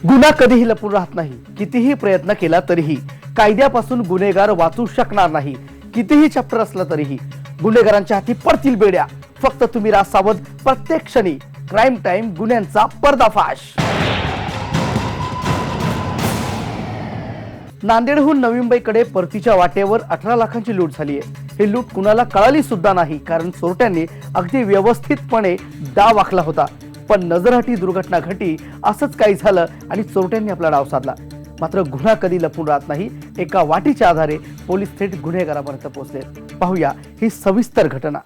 गुन्हा कधीही लपून राहत नाही. कितीही प्रयत्न केला तरीही कायद्यापासून गुन्हेगार वाचू शकणार नाही. कितीही चॅप्टर असलं तरीही गुन्हेगारांच्या हाती पडतील बेड्या. फक्त तुम्ही राहा सावध. प्रत्येक क्षणी क्राईम टाइम गुन्ह्यांचा पर्दाफाश. नांदेडहून नवी मुंबईकडे परतीच्या वाटेवर 18 लाखांची लूट झाली आहे. ही लूट कुणाला कळाली सुद्धा नाही, कारण चोरट्यांनी अगदी व्यवस्थितपणे डाव आखला होता. पण नजरहटी दुर्घटना घटी. असंच काही झालं आणि चोरट्यांनी आपला डाव साधला. मात्र गुन्हा कधी लपून राहत नाही. एका वाटीच्या आधारे पोलीस थेट गुन्हेगारापर्यंत पोहोचले. पाहूया ही सविस्तर घटना.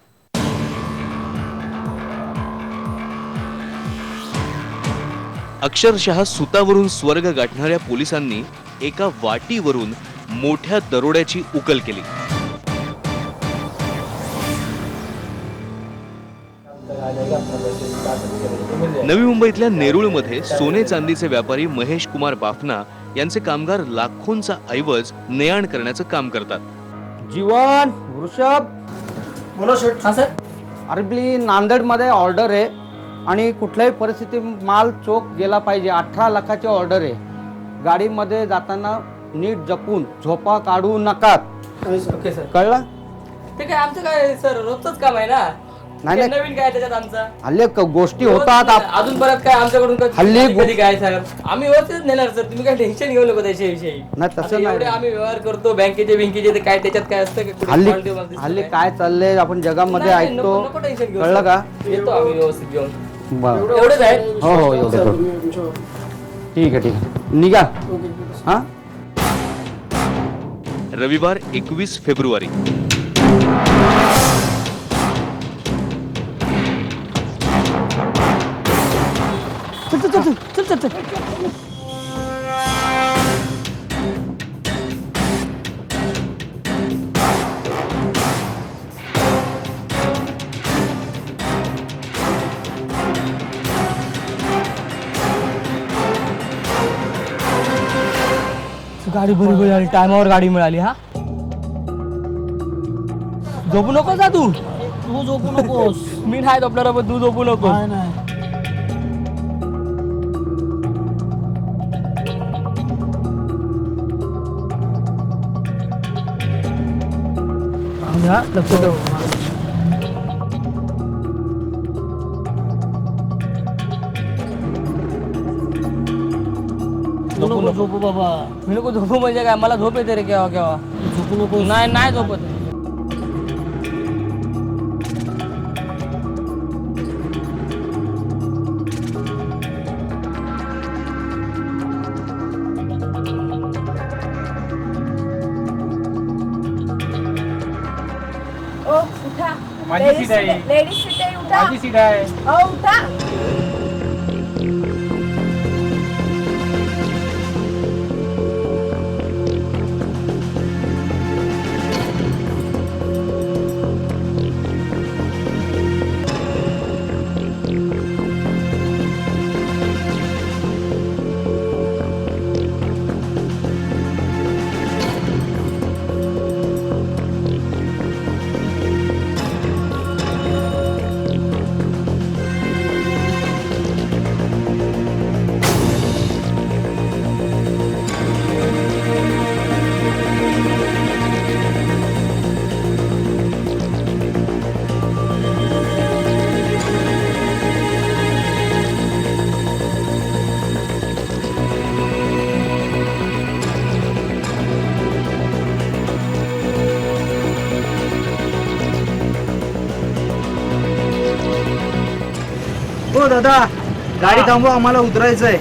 अक्षरशः सुतावरून स्वर्ग गाठणाऱ्या पोलिसांनी एका वाटीवरून मोठ्या दरोड्याची उकल केली. नवी मुंबईतल्या नेरुळमध्ये सोने चांदीचे व्यापारी महेश कुमार बाफना यांचे कामगार लाखोंचा ऐवज ने-आण करण्याचं काम करतात. जीवन वृषभ बोला शेठ. हा सर. अरबली नांदेडमध्ये ऑर्डर आहे आणि कुठल्याही परिस्थितीत माल चोख गेला पाहिजे. 18 लाखाची ऑर्डर आहे. गाडीमध्ये जाताना नीट जपून झोपा काढू नका. Okay sir. कळलं? ते काय आमचं काय सर रोजच काम आहे ना. नाही, ते नाही. नवीन काय त्याच्यात आमचा हल्ली गोष्टी होतात. अजून परत काय आमच्याकडून हल्ली कधी काय सर आम्ही व्यवस्थित नेणार सर. तुम्ही काय टेन्शन घेऊ नको त्याच्याविषयी. नाही, तसं आता नाही. एवढे आम्ही व्यवहार करतो बँकेचे ते काय त्याच्यात काय असतं की कुठे हल्ली quality मध्ये दिसतं हल्ली काय? काय चाललंय आपण जगामध्ये नाही, ऐकतो. नको टेन्शन घेऊ कळलं सर. का? येतो आम्ही व्यवस्थित घेऊन. बरं. एवढंच आहे. हो हो एवढं करू. ठीक आहे निघा. हा रविवार 21 फेब्रुवारी. चल. गाडी बरी आली. टायमावर गाडी मिळाली. हा झोपू नको जा तू झोपू नकोस. मी नाही झोपणार पण तू झोपू नको. लक्ष ठेव. झोपू बाबा. मी नको झोपू म्हणजे काय मला झोप येते रे केव्हा केव्हा. झोपू नको. नाही झोपत. ओ उठा. माझी सीट आहे. लेडीज सीट आहे. उठा. माझी सीट आहे. ओ उठा. हो दादा, गाडी थांबवा, आम्हाला उतरायचंय.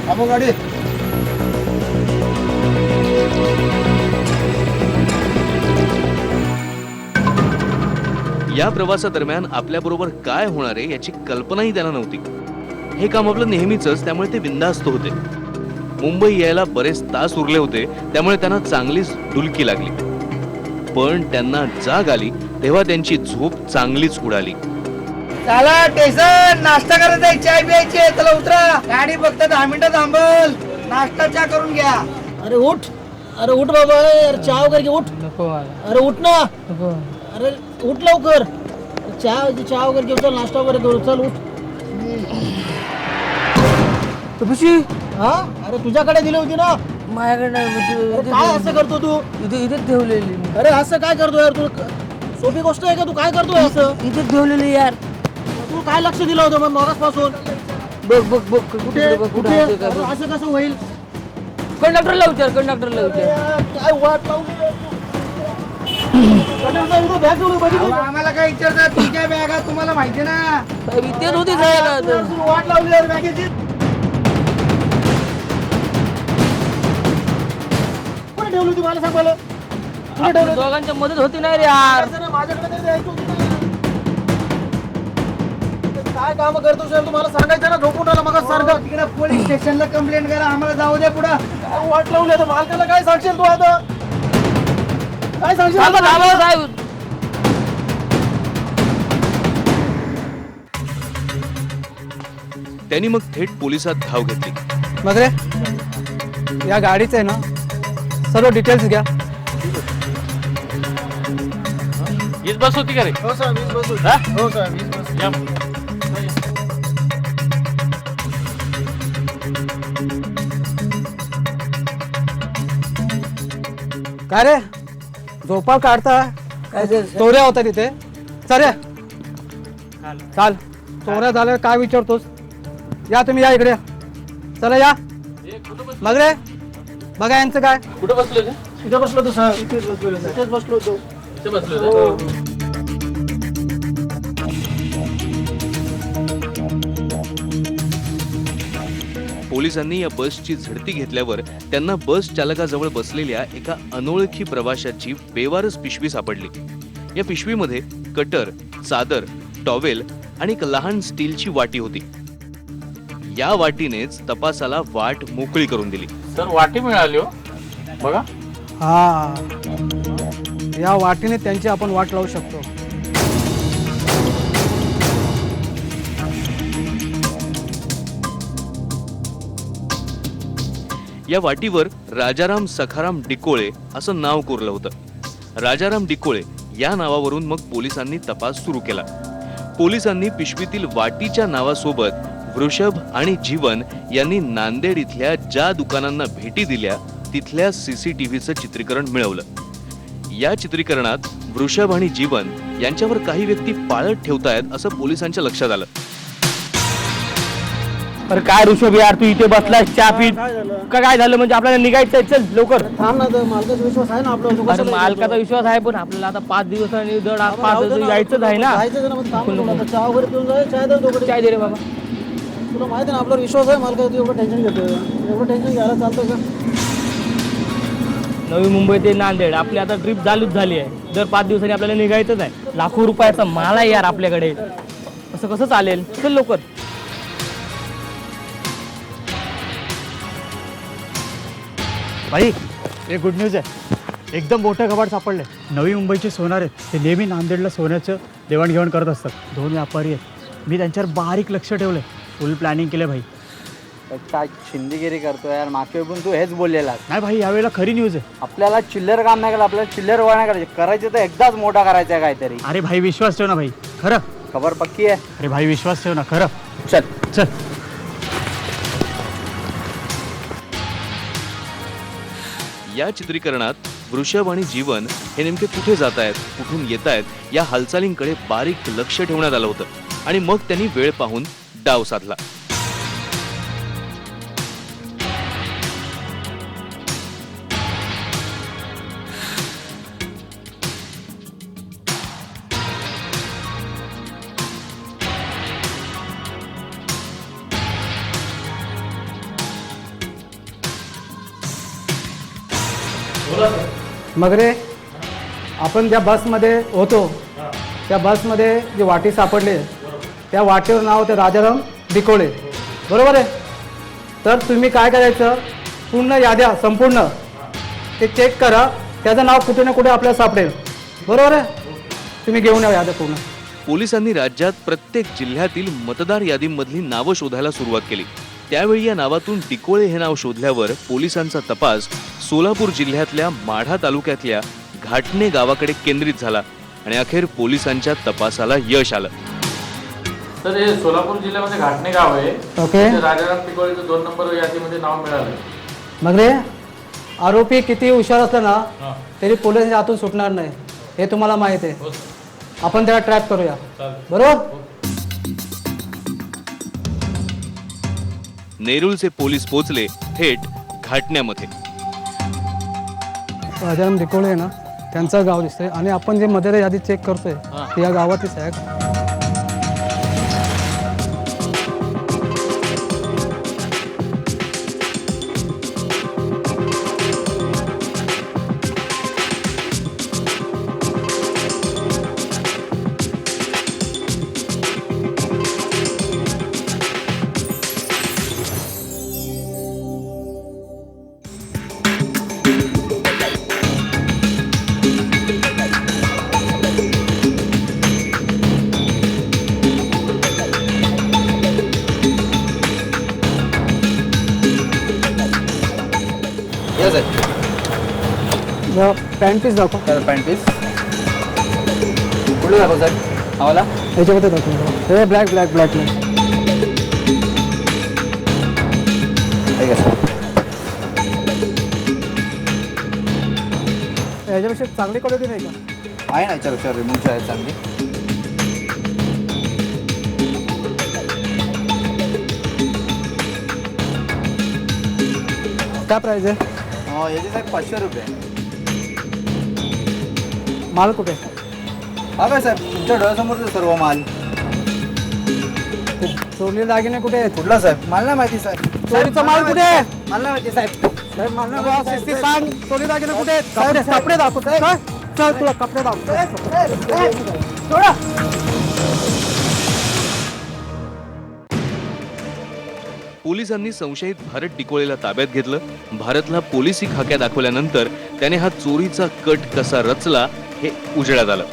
थांबव गाडी. या प्रवासादरम्यान आपल्याबरोबर काय होणार आहे याची कल्पनाही त्यांना नव्हती. हे काम आपलं नेहमीच, त्यामुळे ते बिनधास्त होते. मुंबई यायला बरेच तास उरले होते, त्यामुळे त्यांना चांगलीच डुलकी लागली. पण त्यांना जाग आली तेव्हा त्यांची झोप चांगलीच उडाली. चला स्टेशन, नाश्ता करायचा आहे, चाय प्यायची आहे. चला उतरा. गाडी फक्त 10 मिनिटं थांबल. नाश्ता चहा करून घ्या. अरे उठ बाबा. अरे चहा वगैरे घे. उठ. अरे उठ ना. अरे उठ लवकर. चहा वगैरे घेऊ. चल नाश्ता वगैरे करू. चल उठ. पिशवी हा अरे तुझ्याकडे दिली होती ना. माझ्याकडे अरे काय असं करतो तू? इथे ठेवलेली मी. अरे असं काय करतो यार तू? सोपी गोष्ट आहे का? तू काय करतोय असं? इथे ठेवलेली यार. तू काय लक्ष दिलं होतं मग मगाच पासून? बघ बघ बघ कुठे कुठे असं कसं होईल? कंडक्टरला विचार, कंडक्टरला विचार. काय वाट लावली रे तू? कंडक्टर इथं बॅग ठेवली बघितलं? आम्हाला काय विचारतात तुमच्या बॅगा तुम्हाला माहिती ना. साहेब, इथेच होती साहेब. तू वाट लावली यार बॅगेची. कुठे ठेवली होती मला सांग मला. कुठे ठेवली होती? दोघांच्या मदत होती नाही रे यार. माझ्याकडे नाही द्यायची होती ना. काय काम करतो सर तुम्हाला सांगायचं ना झोपून आला मग सारखं. तिकडे पोलीस स्टेशनला कंप्लेंट करा आम्हाला जाऊ द्या पुढं. काय वाट लावली आता मालकाला काय सांगशील तू आता? काय सांगशील थांबा, आता? थांबा, साहेब. त्यांनी मग थेट पोलिसात धाव घेतली. मग रे या गाडीचं आहे ना सर्व डिटेल्स घ्या. हीच बस होती का रे? हो सर वीस बस होती. हो सर वीस बस. काय रे झोपा काढता? काय ते? चोऱ्या होता तिथे. चल रे. चाल. चोऱ्या झाल्या काय विचारतोस? या तुम्ही या इकडे. चला या. मग रे बघा यांचं काय. कुठं बसलो रे? इथे बसलो होतो सर. इथेच बसलो होतो. पोलिसांनी या बसची झडती घेतल्यावर त्यांना बस चालकाजवळ बसलेल्या एका अनोळखी प्रवाशाची बेवारस पिशवी सापडली. या पिशवीमध्ये कटर, चादर, टॉवेल आणि एक लहान स्टीलची वाटी होती. या वाटीनेच तपासाला वाट मोकळी करून दिली. सर वाटी मिळाली हो बघा. हा या वाटेने त्यांची आपण वाट लावू शकतो. या वाटीवर राजाराम सखाराम डिकोळे असं नाव कोरलं होतं. राजाराम डिकोळे या नावावरून मग पोलिसांनी तपास सुरू केला. पोलिसांनी पिशवीतील वाटीच्या नावासोबत वृषभ आणि जीवन यांनी नांदेड इथल्या ज्या दुकानांना भेटी दिल्या तिथल्या सीसीटीव्हीचं चित्रीकरण मिळवलं. या चित्रीकरणात वृषभ आणि जीवन यांच्यावर काही व्यक्ती पाळत ठेवतायत असं पोलिसांच्या लक्षात आलं. अरे काय ऋषभ यार, तू इथे बसलाय चहा पीत. काय झालं म्हणजे आपल्याला निघायचंय, चल लवकर. थांब ना तर मालकाचा विश्वास आहे ना आपल्यावर. तू अरे कशाला मालकाचा विश्वास आहे पण आपल्याला आता 5 दिवसांनी दर जायचं? 5 दिवस यायचंच आहे ना. जायचं ना मग. थांब ना. आता चहा वगैरे पिऊन जाय. चाय दे दोघे. काय दे रे बाबा. तुला माहिती आहे ना आपल्यावर विश्वास आहे मालकाचा. तू एवढं टेन्शन घेतोय. एवढं टेन्शन घ्यायला चालतं का? नवी मुंबई ते नांदेड आपली आता ट्रिप चालूच झाली आहे. दर 5 दिवसांनी आपल्याला निघायचंच आहे. लाखो रुपयाचा माल आहे यार आपल्याकडे. असं कसं चालेल? चल लवकर. भाई एक गुड न्यूज आहे. एकदम मोठं कबाड सापडलंय. नवी मुंबईचे सोनार आहेत. ते नेहमी नांदेडला सोन्याचं देवाणघेवाण करत असतात. 2 व्यापारी आहेत. मी त्यांच्यावर बारीक लक्ष ठेवलंय. फुल प्लॅनिंग केलं भाई. काय चिंदीगिरी करतो यार. मागच्या पण तू हेच बोललेला. नाही भाई यावेळेला खरी न्यूज आहे. आपल्याला चिल्लर काम नाही करायचं. आपल्याला चिल्लर वळ नाही करायचे. करायचे तर एकदाच मोठा करायचा आहे काहीतरी. अरे भाई विश्वास ठेव ना भाई. खरं. खबर पक्की आहे. अरे भाई विश्वास ठेव ना. खरं. चल चल. या चित्रीकरणात वृषभ आणि जीवन हे नेमके कुठे जात आहेत, कुठून येत आहेत या हालचालींकडे बारीक लक्ष ठेवण्यात आलं होतं. आणि मग त्यांनी वेळ पाहून डाव साधला. मग रे आपण ज्या बसमध्ये होतो त्या बसमध्ये जी वाटी सापडली त्या वाटेवर नाव होते राजाराम डिकोळे. बरोबर आहे. तर तुम्ही काय करायचं, पूर्ण याद्या संपूर्ण ते चेक करा. त्याचं नाव कुठे ना कुठे आपल्याला सापडेल. बरोबर आहे. तुम्ही घेऊन या याद्या पूर्ण. पोलिसांनी राज्यात प्रत्येक जिल्ह्यातील मतदार यादीमधली नावं शोधायला सुरुवात केली. त्यावेळी या नावातून डिकोळे हे नाव शोधल्यावर पोलिसांचा तपास सोलापूर जिल्ह्यातल्या माढा तालुक्यातल्या घाटणे गावाकडे केंद्रित झाला आणि अखेर पोलिसांच्या तपासाला यश आलं. तर हे सोलापूर जिल्ह्यामध्ये घाटणे गाव आहे. ओके. तिथे राजाराम टिकोळीचं 2 नंबर यादीमध्ये नाव मिळालं. मग रे आरोपी किती हुशार असला ना तरी पोलिसांच्या हातून सुटणार नाही हे तुम्हाला माहित आहे. आपण त्याला ट्रॅप करूया. बरोबर. नेरूळचे पोलीस पोहोचले थेट घाटण्यामध्ये. राजाराम डिकोळे आहे ना त्यांचं गाव दिसतंय आणि आपण जे मतदार यादी चेक करतोय ते या गावातच आहे. पॅन्ट पीस दाखव. पॅन्ट पीस कुठे दाखव सर आम्हाला? याच्यामध्ये दाखव. हे ब्लॅक ब्लॅक ब्लॅक ब्लॅक. ठीक आहे सर. याच्यापेक्षा चांगली क्वालिटी नाही का? आहे ना याच्यापेक्षा रिमूव्हची आहे चांगली. काय प्राईज आहे? याचे साहेब 500 रुपये. माल कुठे? हा काय साहेब तुमच्या डोळ्यासमोरचं सर्व माल. चोरलेले दागिने कुठे आहेत? कुठला साहेब? मला नाही माहिती साहेब. चोरीचा माल कुठे आहे? मला नाही माहिती साहेब. साहेब मला ना शिस्तीत सांग. चोरी दागिने कुठे आहेत? कपडे दाखव. काय? चल तुला कपडे दाखव. पोलिसांनी संशयित भारत टिकोळेला ताब्यात घेतलं. भारतला पोलिसी खाक्या दाखवल्यानंतर त्याने हा चोरीचा कट कसा रचला हे उजेडात आलं.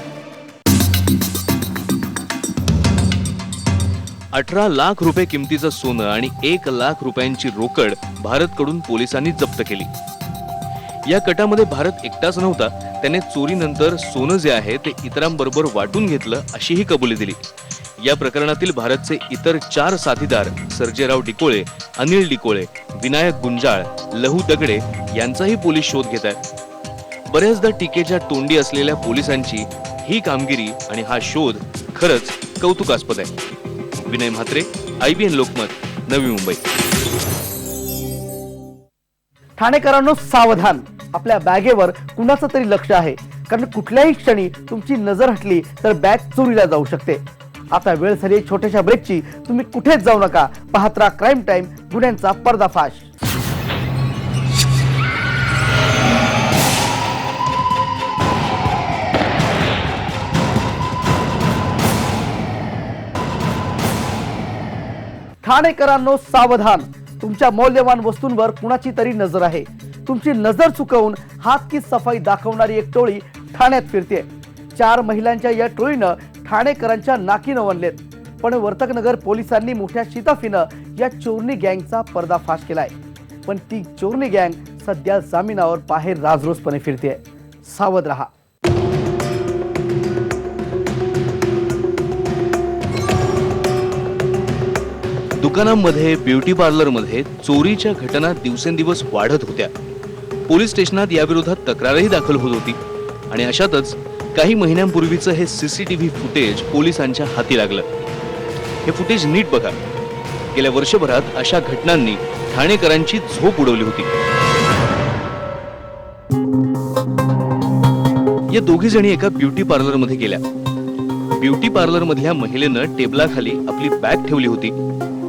18 लाख रुपये किमतीचं सोनं आणि 1 लाख रुपयांची रोकड भारतकडून पोलिसांनी जप्त केली. या कटामध्ये भारत एकटाच नव्हता. त्याने चोरीनंतर सोनं जे आहे ते इतरांबरोबर वाटून घेतलं अशीही कबुली दिली. या प्रकरणातील भारतचे इतर 4 साथीदार सर्जेराव डिकोळे, अनिल डिकोळे, विनायक गुंजाळ, लहू दगडे यांचाही पोलीस शोध घेत आहेत. बऱ्याचदा टीकेच्या तोंडी असलेल्या पोलिसांची ही कामगिरी आणि हा शोध खरंच कौतुकास्पद आहे. विनय म्हात्रे, IBN लोकमत, नवी मुंबई. ठाणेकरांनो सावधान, आपल्या बॅगेवर कुणाचं तरी लक्ष आहे, कारण कुठल्याही क्षणी तुमची नजर हटली तर बॅग चोरीला जाऊ शकते. आता वेळ झाली छोट्याशा ब्रेकची. तुम्ही कुठेच जाऊ नका. पाहत राहा क्राईम टाइम, गुन्ह्यांचा पर्दाफाश. ठाणेकरांनो सावधान, तुमच्या मौल्यवान वस्तूंवर कुणाची तरी नजर आहे. तुमची नजर चुकवून हात की सफाई दाखवणारी एक टोळी ठाण्यात फिरते. 4 महिलांच्या या टोळीनं ठाणेकरांच्या नाकीनं वणलेत. पण वर्तकनगर पोलिसांनी मोठ्या शिताफीनं या चोरणी गँगचा पर्दाफाश केलाय. पण ती चोरणी गँग सध्या जामिनावर बाहेर राजरोसपणे फिरते. सावध रहा. दुकानांमध्ये, ब्युटी पार्लरमध्ये चोरीच्या घटना दिवसेंदिवस वाढत होत्या. पोलीस स्टेशनात याविरोधात तक्रारही दाखल होत होती. आणि अशातच काही महिन्यांपूर्वीचं हे CCTV फुटेज पोलिसांच्या हाती लागलं. हे फुटेज नीट बघा. गेल्या वर्षभरात अशा घटनांनी ठाणेकरांची झोप उडवली होती. या दोघी जणी एका ब्युटी पार्लरमध्ये गेल्या. ब्युटी पार्लर मधल्या महिलेनं टेबलाखाली आपली बॅग ठेवली होती.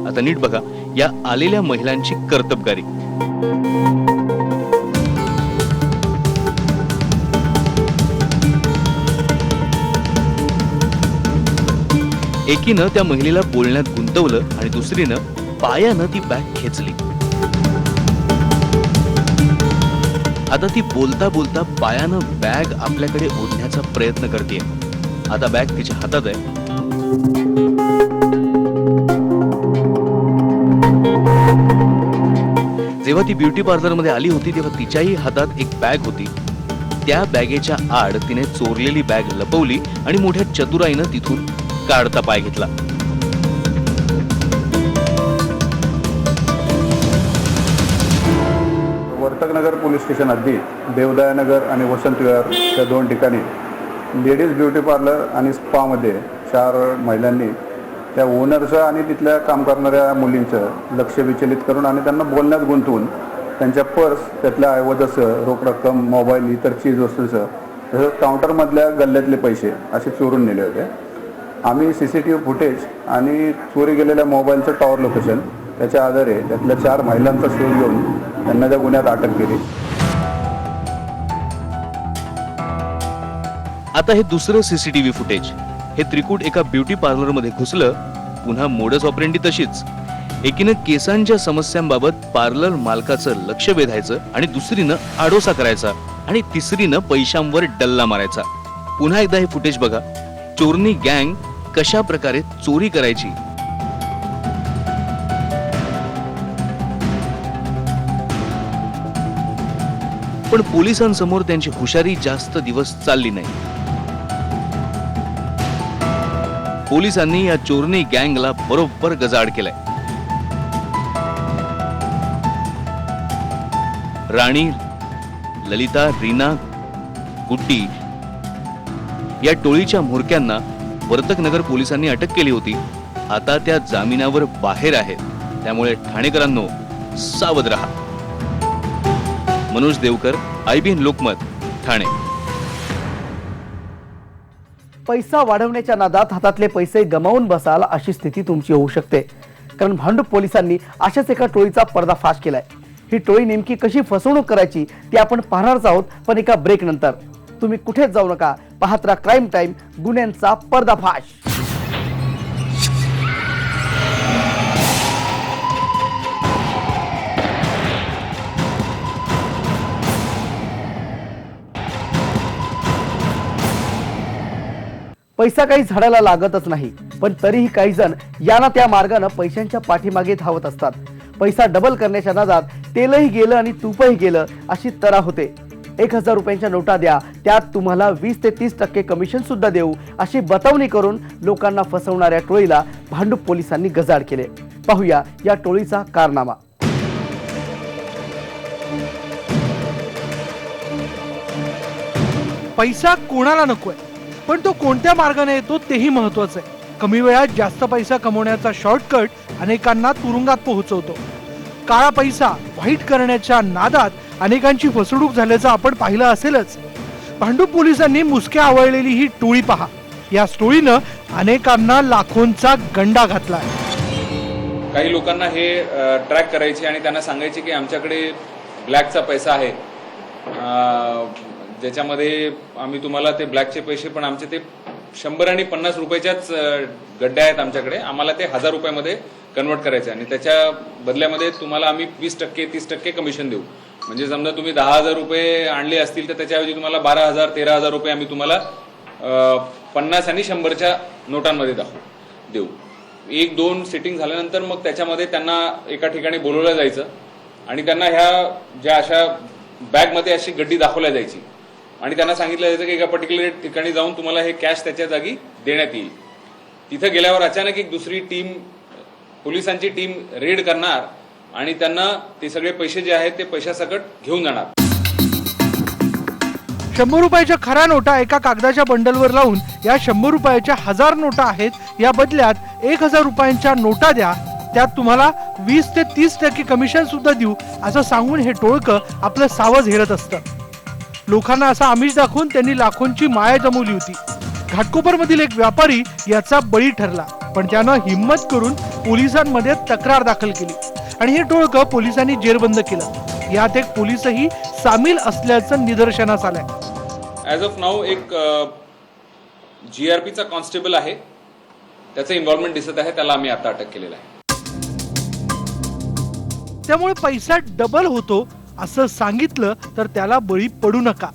आता नीट बघा या आलेल्या महिलांची कर्तबगारी. एकीनं त्या महिलेला बोलण्यात गुंतवलं आणि दुसरीनं पायानं ती बॅग खेचली. आता ती बोलता बोलता पायानं बॅग आपल्याकडे ओढण्याचा प्रयत्न करतेय. आता बॅग तिच्या हातात आहे. जेव्हा ती ब्युटी पार्लर मध्ये आली होती तेव्हा तिच्याही हातात एक बॅग होती. त्या बॅगेच्या आड तिने चोरलेली बॅग लपवली आणि मोठ्या चतुराईनं तिथून काढता पाय घेतला. वर्तकनगर पोलीस स्टेशन हद्दीत देवदायनगर आणि वसंत विहार या 2 ठिकाणी लेडीज ब्युटी पार्लर आणि स्पामध्ये 4 महिलांनी त्या ओनरचं आणि तिथल्या काम करणाऱ्या मुलींचं लक्ष विचलित करून आणि त्यांना बोलण्यात गुंतवून त्यांच्या पर्स, त्यातल्या ऐवजासह रोख रक्कम, मोबाईल, इतर चीज वस्तूचं तसंच काउंटरमधल्या गल्ल्यातले पैसे असे चोरून नेले होते. आम्ही CCTV फुटेज आणि चोरी गेलेल्या मोबाईलचं टॉवर लोकेशन त्याच्या आधारे त्यातल्या 4 महिलांचा शोध घेऊन त्यांना त्या गुन्ह्यात अटक केली. आता हे दुसरं CCTV फुटेज. हे त्रिकूट एका ब्युटी पार्लरमध्ये घुसलं. पुन्हा मोडस ऑपरेंडी तशीच. एकीनं केसांच्या समस्यांबाबत पार्लर मालकाचं लक्ष वेधायचं आणि दुसरीनं आडोसा करायचा आणि तिसरीनं पैशांवर डल्ला मारायचा. पुन्हा एकदा हे फुटेज बघा. चोरनी गँग कशा प्रकारे चोरी करायची. पण पोलिसांसमोर त्यांची हुशारी जास्त दिवस चालली नाही. पोलिसांनी या चोरनी गँगला बरोबर गजाआड केलाय. राणी, ललिता, रीना, गुड्डी या टोळीच्या म्होरक्यांना वर्तकनगर पोलिसांनी अटक केली होती. आता त्या जामिनावर बाहेर आहेत. त्यामुळे ठाणेकरांनो सावध रहा. मनोज देवकर, IBN लोकमत, ठाणे. पैसा वाढवण्याच्या नादात हातातले पैसे गमावून बसाल अशी स्थिती तुमची होऊ शकते. कारण भांडूप पोलिसांनी अशाच एका टोळीचा पर्दाफाश केलाय. ही टोळी नेमकी कशी फसवणूक करायची ती आपण पाहणारच आहोत, पण एका ब्रेक नंतर. तुम्ही कुठेच जाऊ नका. पाहत राहा क्राईम टाइम, गुन्ह्यांचा पर्दाफाश. पैसा काही झाडाला लागतच नाही, पण तरीही काही जण या ना त्या मार्गाने पैशांच्या पाठीमागे धावत असतात. पैसा डबल करण्याच्या नादात तेलही गेलं आणि तूपही गेलं अशी तरा होते. 1000 रुपयांच्या नोटा द्या, त्यात तुम्हाला 20 ते 30% कमिशन सुद्धा देऊ अशी बतावणी करून लोकांना फसवणाऱ्या टोळीला भांडूप पोलिसांनी गजाआड केले. पाहूया या टोळीचा कारनामा. पैसा कोणाला नकोय, पण तो कोणत्या मार्गाने येतो तेही महत्वाचं आहे. कमी वेळात जास्त पैसा कमवण्याचा शॉर्टकट अनेकांना तुरुंगात पोहोचवतो. काळा पैसा व्हाईट करण्याच्या नादात अनेकांची फसवणूक झाल्याचं आपण पाहिलं असेलच. भांडूप पोलिसांनी मुसक्या आवळलेली ही टोळी पहा. या टोळीनं अनेकांना लाखोंचा गंडा घातलाय. काही लोकांना हे ट्रॅक करायचे आणि त्यांना सांगायचे की आमच्याकडे ब्लॅकचा पैसा आहे, ज्याच्यामध्ये आम्ही तुम्हाला ते ब्लॅकचे पैसे, पण आमचे ते 100 आणि 50 रुपयाच्याच गड्ड्या आहेत आमच्याकडे, आम्हाला ते 1000 रुपयामध्ये कन्वर्ट करायचे आणि त्याच्या बदल्यामध्ये तुम्हाला आम्ही 20% 30% कमिशन देऊ. म्हणजे समजा तुम्ही 10,000 रुपये आणले असतील तर त्याच्याऐवजी तुम्हाला 12,000 13,000 रुपये आम्ही तुम्हाला 50 आणि 100च्या नोटांमध्ये देऊ. 1-2 सिटिंग झाल्यानंतर मग त्याच्यामध्ये त्यांना एका ठिकाणी बोलवलं जायचं आणि त्यांना ह्या ज्या अशा बॅगमध्ये अशी गड्डी दाखवल्या जायची आणि त्यांना सांगितलं जायचं की एका पर्टिक्युलर ठिकाणी जाऊन तुम्हाला हे कॅश त्याच्या जागी देण्यात येईल. तिथं गेल्यावर अचानक एक दुसरी टीम, पोलिसांची टीम रेड करणार आणि त्यांना ते सगळे पैसे जे आहेत ते पैशासकट घेऊन जाणार. 100 रुपयाच्या खऱ्या नोटा एका कागदाच्या बंडलवर लावून या 100 रुपयाच्या 1000 नोटा आहेत, या बदल्यात 1000 रुपयांच्या नोटा द्या, त्यात तुम्हाला 20 ते 30% कमिशन सुद्धा देऊ असं सांगून हे टोळकं आपलं सावज हेरत असतं. लोकांना असा आमिष दाखवून त्यांनी लाखोंची माया जमवली होती. घाटकोपरमधील एक व्यापारी याचा बळी ठरला, पण त्यानं हिम्मत करून पोलिसांमध्ये तक्रार दाखल केली आणि हे टोळकं पोलिसांनी जेरबंद केलं. यात एक पोलीसही सामील असल्याचं निदर्शनास आलंय. ॲज ऑफ नाऊ एक GRPचा कॉन्स्टेबल आहे, त्याचं इन्व्हॉल्वमेंट दिसत आहे, त्याला आम्ही आता अटक केलेला आहे. त्यामुळे पैसा डबल होतो असं सांगितलं तर त्याला बळी पडू नका.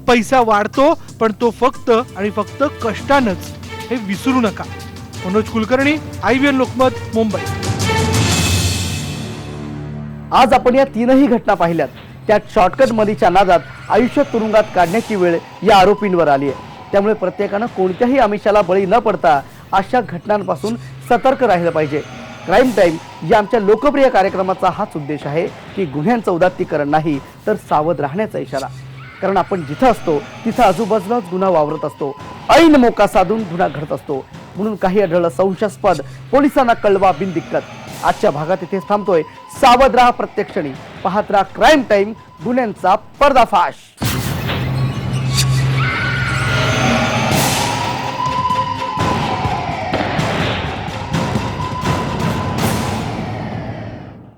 पैसा वाढतो, पण तो फक्त आणि फक्त कष्टानंच, हे विसरू नका. मनोज कुलकर्णी, IBN लोकमत, मुंबई. आज आपण या 3ही घटना पाहिल्यात. त्यात शॉर्टकट मधीच्या नादात आयुष्य तुरुंगात काढण्याची वेळ या आरोपींवर आली आहे. त्यामुळे प्रत्येकानं कोणत्याही आमिषाला बळी न पडता अशा घटनांपासून सतर्क राहिलं पाहिजे. क्राईम टाईम या आमच्या लोकप्रिय कार्यक्रमाचा हाच उद्देश आहे की गुन्ह्यांचं उदात्तीकरण नाही तर सावध राहण्याचा इशारा. कारण आपण जिथं असतो तिथं आजूबाजूलाच गुन्हा वावरत असतो, ऐन मोका साधून गुन्हा घडत असतो. म्हणून काही आढळलं संशयास्पद, पोलिसांना कळवा बिनदिक्कत. आजच्या भागात इथेच थांबतोय. सावध राहा प्रत्येक क्षणी. पाहत राहा क्राईम टाईम, गुन्ह्यांचा पर्दाफाश.